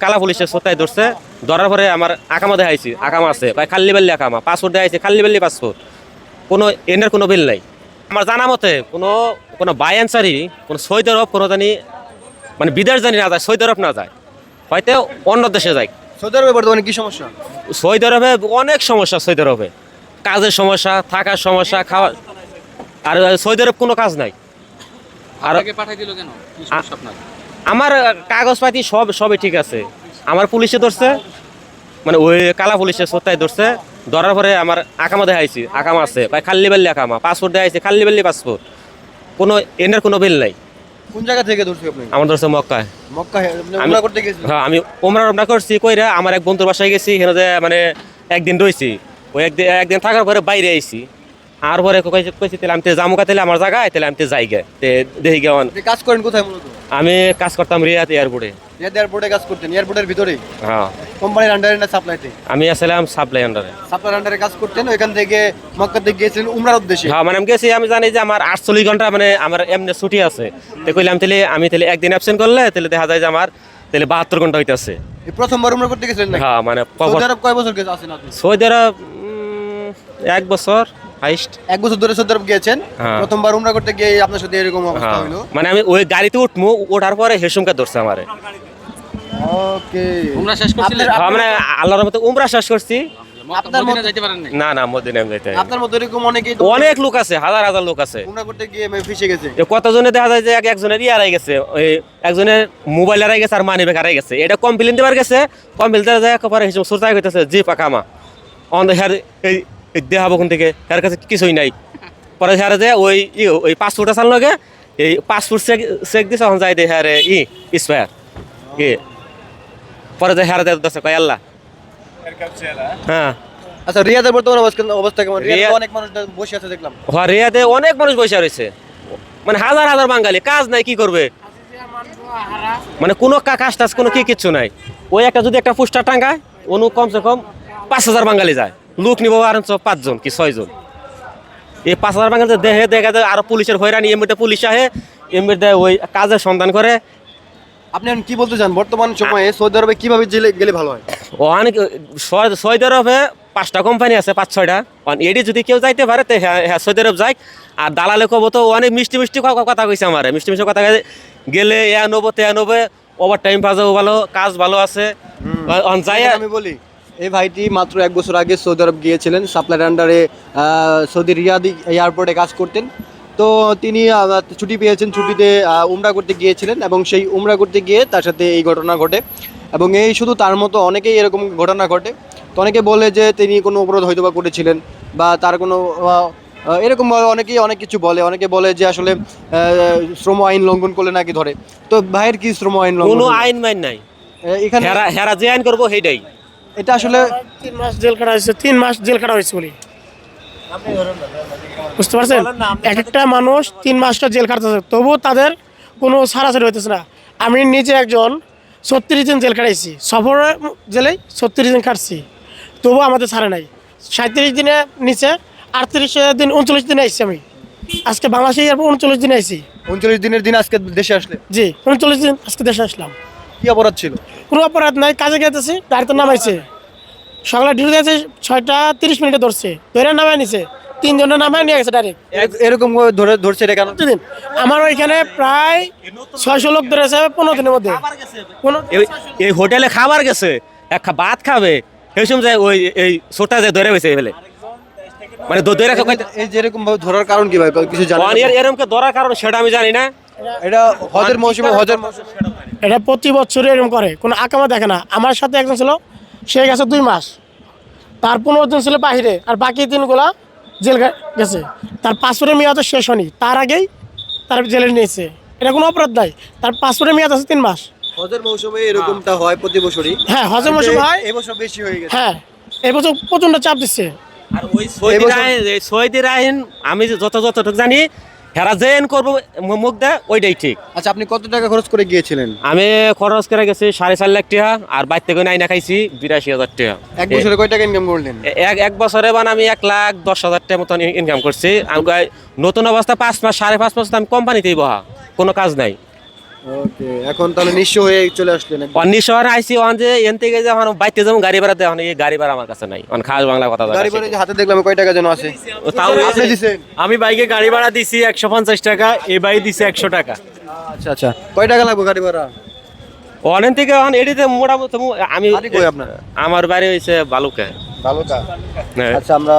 কালা পুলিশের সোতায় ধরছে, ধরার পরে আমার আকামা দেখাইছি, আকামা আছে খাল্লি বেল্লি আকামা, পাসপোর্ট দেখাইছি খাল্লি বেল্লি পাসপোর্ট, কোনো এনের কোনো বিল নাই। আমার জানা মতে কোনো কোনো বাই অ্যান্সারই কোনো সৌদি আরব কোনো জানি মানে বিদেশ জানি না যায়, সৌদি আরব না যায়, হয়তো অন্য দেশে যায়। সৌদি আরবে বর্তমানে কি সমস্যা? সৌদি আরবে অনেক সমস্যা, সৌদি আরবে কাজের সমস্যা, থাকার সমস্যা, খাওয়া, আর সৌদি আরব কোনো কাজ নাই। আর পাঠাই দিল কেন? কি সমস্যা আপনার? আমার কাগজপাতি সবই ঠিক আছে, আমার পুলিশে ধরছে, মানে ওই কালা পুলিশের সোতায় ধরছে, ধরার পরে আমার আকামা দেখাইছি, আকামা আছে খাল্লি বেল্লি আকামা, পাসপোর্ট দেখাইছি খাল্লি বেল্লি পাসপোর্ট, কোনো এনের কোনো বিল নাই। কোন জায়গা থেকে ধরছে আপনি? আমার ধরছে মক্কায়। মক্কায় আপনি উমরা করতে গেছিলেন? হ্যাঁ, আমি ওমরা করছি কইরা আমার এক বন্ধুর বাসায় গেছি, এখানে যে মানে একদিন রয়েছি, ওই একদিন থাকার পরে বাইরে আইছি, আর পরে কইছি তাহলে আমি জামুকা, তাহলে আমার জায়গায় তাহলে আমি যাই গে দেখি গে। আপনি কাজ করেন কোথায় মূলত? আমি কাজ করতাম রিয়াদ এয়ারপোর্টে। রিয়াদ এয়ারপোর্টে কাজ করতেন? এয়ারপোর্টের ভিতরেই? হ্যাঁ, কোম্পানির আন্ডারে না সাপ্লাইতে? আমি আসলাম সাপ্লাই আন্ডারে। সাপ্লাইয়ের আন্ডারে কাজ করতেন, ওইখান থেকে মক্কাতে গিয়েছিলেন উমরার উদ্দেশ্যে? হ্যাঁ, মানে আমি গেছি, আমি জানি যে আমার 48 ঘন্টা মানে আমার এমনি ছুটি আছে, তো কইলাম তাহলে আমি তাহলে একদিন অ্যাবসেন্ট করলে তাহলে দেখা যায় যে আমার তাহলে 72 ঘন্টা হইতেছে। এই প্রথমবার উমরা করতে গেছিলেন নাকি? হ্যাঁ, মানে সৌদি আরব কয় বছর গেছে আছেন আপনি? সৌদি আরব 1 বছর হাইস্ট। 1 বছর ধরে সৌদি আরব গিয়েছেন। হ্যাঁ। প্রথমবার উমরা করতে গিয়ে আপনার সাথে এরকম অবস্থা হ্যাঁ, হলো? মানে আমি ওই গাড়িতে উঠবো, ওঠার পরে হেসুমকা ধরছে আমারে। ওকে। উমরা শেষ করছিলেন? হ্যাঁ, মানে আল্লাহর মতো উমরা শেষ করছি। আপনার মতো যাইতে পারেন নাই? না, মদিনা আমি যাইতে। আপনার মতো এরকম অনেকেই অনেক লোক আছে, হাজার হাজার লোক আছে। উমরা করতে গিয়ে ফেঁসে গেছে। কতজনে দেখা যায় যে একজনের হারাই গেছে, ওই একজনের মোবাইল হারাই গেছে আর মানি ব্যাগ হারাই গেছে, এটা কমপ্লেন দেবার গেছে, কমপ্লেন দেওয়া যায় পরে হিসেবে সোচাই হইতেছে জি পাকামা অন হ্যার এই দেখাবো কোন থেকে, হ্যার কাছে কিছুই নাই। পরে হ্যারে যে ওই পাসপোর্ট আসার লগে এই পাসপোর্ট চেক দিছে, এখন যাই দে হ্যারে স্পায়ার পরে যে হ্যারে দেয় কয় আল্লাহ। হ্যাঁ, আচ্ছা, রিয়াদের বর্তমান অবস্থা কেমন? রিয়াদে রিয়াদ- অনেক মানুষ বসে আছে দেখলাম। হ্যাঁ, রিয়াদে অনেক মানুষ বসে রয়েছে, মানে হাজার হাজার বাঙালি, কাজ নাই, কি করবে, মানে কোনো কাজ টাজ কোনো কিচ্ছু নাই। ওই একটা যদি একটা পোস্টার টাঙ্গায় অনু কমসে কম 5000 বাঙালি যায়, লোক নিব আর 5 জন কি 6 জন। এই 5000 বাঙালি দেখা যায় আরো পুলিশের হয়রানি, এমনিতে পুলিশ আহে, এমনিতে ওই কাজের সন্ধান করে। আপনি এখন কি বলতে চান বর্তমান সময়ে সৌদি আরবে কিভাবে গেলে ভালো হয়? অনেক সৌদি আরবে 5টা কোম্পানি আছে, 5-6টা, এডি যদি কেউ যাইতে পারে তো হ্যাঁ সৌদি আরব যায়। আর দালালে কব তো অনেক মিষ্টি মিষ্টি কথা কইছে আমার, মিষ্টি মিষ্টি কথা গেলে নেবো নেবো, ওভার টাইম পাওয়া ভালো, কাজ ভালো আছে। আমি বলি, এই ভাইটি মাত্র 1 বছর আগে সৌদি আরব গিয়েছিলেন, সাপ্লাইয়ের আন্ডারে সৌদি রিয়াদ এয়ারপোর্টে কাজ করতেন। তো তিনি ছুটি পেয়েছেন, ছুটিতে উমরা করতে গিয়েছিলেন, এবং সেই উমরা করতে গিয়ে তার সাথে এই ঘটনা ঘটে। এবং এই শুধু তার মতো অনেকেই এরকম ঘটনা ঘটে। তো অনেকে বলে যে তিনি কোনো অপরাধ হয়তো বা করেছিলেন, বা তার কোনো এরকম অনেকেই অনেক কিছু বলে। অনেকে বলে যে আসলে শ্রম আইন লঙ্ঘন করলে নাকি ধরে। তো ভাইয়ের কি শ্রম আইন লঙ্ঘন কোনো হলো? আইন মাইন নাই, এখানে হেরা যে আইন করবো সেইটাই। এটা আসলে 3 মাস জেল কাটা হয়েছে, 3 মাস জেল কাটা হয়েছে বলি, বুঝতে পারছেন? এক একটা মানুষ 3 মাসটা জেল কাটতেছে, তবুও তাদের কোনো ছাড়াছাড়ি হইতেছে না। আমি নিজে একজন 36 দিন জেল কাটাইছি, সফরের জেলে 36 দিন কাটছি, তবুও আমাদের ছাড়ে নাই। 37 দিনের নিচে 38 দিন, 39 দিনে আইছি আমি। আজকে বাংলাদেশে 39 দিনে আইছি। 39 দিনের দিন আজকে দেশে আসলে জি, 39 দিন আজকে দেশে আসলাম। কি অপরাধ ছিল? কোনো অপরাধ নাই, কাজে গেতেছি, গাড়িতে নামাইছে, সকালে ডিউটি আছে 6টা 30 ধরছে, ধরে নামাই নিছে, 3 জনের নামাই নিয়ে গেছে ডাইরেক্ট। এরকম ধরছে এটা কেন? প্রতিদিন আমার ওইখানে প্রায় 600 লোক ধরেছে 15 দিনের মধ্যে। এই হোটেলে খাবার গেছে, ভাত খাবে, সেই সময় যায় ওই এই ছোটা যায় ধরে গেছে ফেলে, মানে ধরে রাখা। এই যে এরকম ভাবে ধরার কারণ কি ভাই, কিছু জানেন? এরকম ধরার কারণ সেটা আমি জানি না। এটা হজের মৌসুমে এটা প্রতি বছর এরকম করে, কোনো আকামা দেখে না। আমার সাথে একজন ছিল, সে গেছে 2 মাস, তার 15 দিন ছিল বাহিরে, আর বাকি দিনগুলা জেল গেছে। তার পাসপোর্টের মেয়াদ শেষ হয়নি, তার আগেই তার জেলে নিয়েছে। এটা কোনো অপরাধ নাই, তার পাসপোর্টের মেয়াদ আছে 3 মাস। হজের মৌসুমে এরকমটা হয় প্রতি বছরই। হ্যাঁ, হজের মৌসুম হয়, এবছর বেশি হয়ে গেছে। হ্যাঁ এবছর প্রচণ্ড চাপ দিচ্ছে। আর ওই সৌদির আইন আমি যতটুকু জানি, হেরা যে আইন করবো মুখ দেয় ওইটাই ঠিক। আচ্ছা, আপনি কত টাকা খরচ করে গিয়েছিলেন? আমি খরচ করে গেছি 4.5 লাখ টাকা, আর বাইর থেকে আইনা খাইছি 82,000 টাকা। 1 বছরে কয় টাকা ইনকাম করলেন? এক বছরে মানে আমি 1,10,000 টাকা মতন ইনকাম করছি। আমি নতুন অবস্থা 5 মাস 5.5 মাস আমি কোম্পানিতেই বহা, কোনো কাজ নাই। ওকে, এখন তাহলে নিঃস্ব হয়ে চলে আসলেন একদম। অন্য শহরে আইসি ওখান যে এন থেকে যে এখন বাইতে যাবো গাড়ি ভাড়াতে এখন এই গাড়ি ভাড়া আমার কাছে নাই এখন খাস বাংলা কথা গাড়ি ভাড়া যে হাতে দেখলাম কয় টাকা যেন আছে? তাও আপনি দিছেন? আমি বাইকে গাড়ি ভাড়া দিছি 150 টাকা, এ বাই দিছে 100 টাকা। আচ্ছা আচ্ছা, কয় টাকা লাগবে গাড়ি ভাড়া? অনেক থেকে এখন এটিতে মোটামুটি আমি বাড়ি কই আপনার? আমার বাড়ি হয়েছে বালুকা। ভালো কাজ। হ্যাঁ। আচ্ছা, আমরা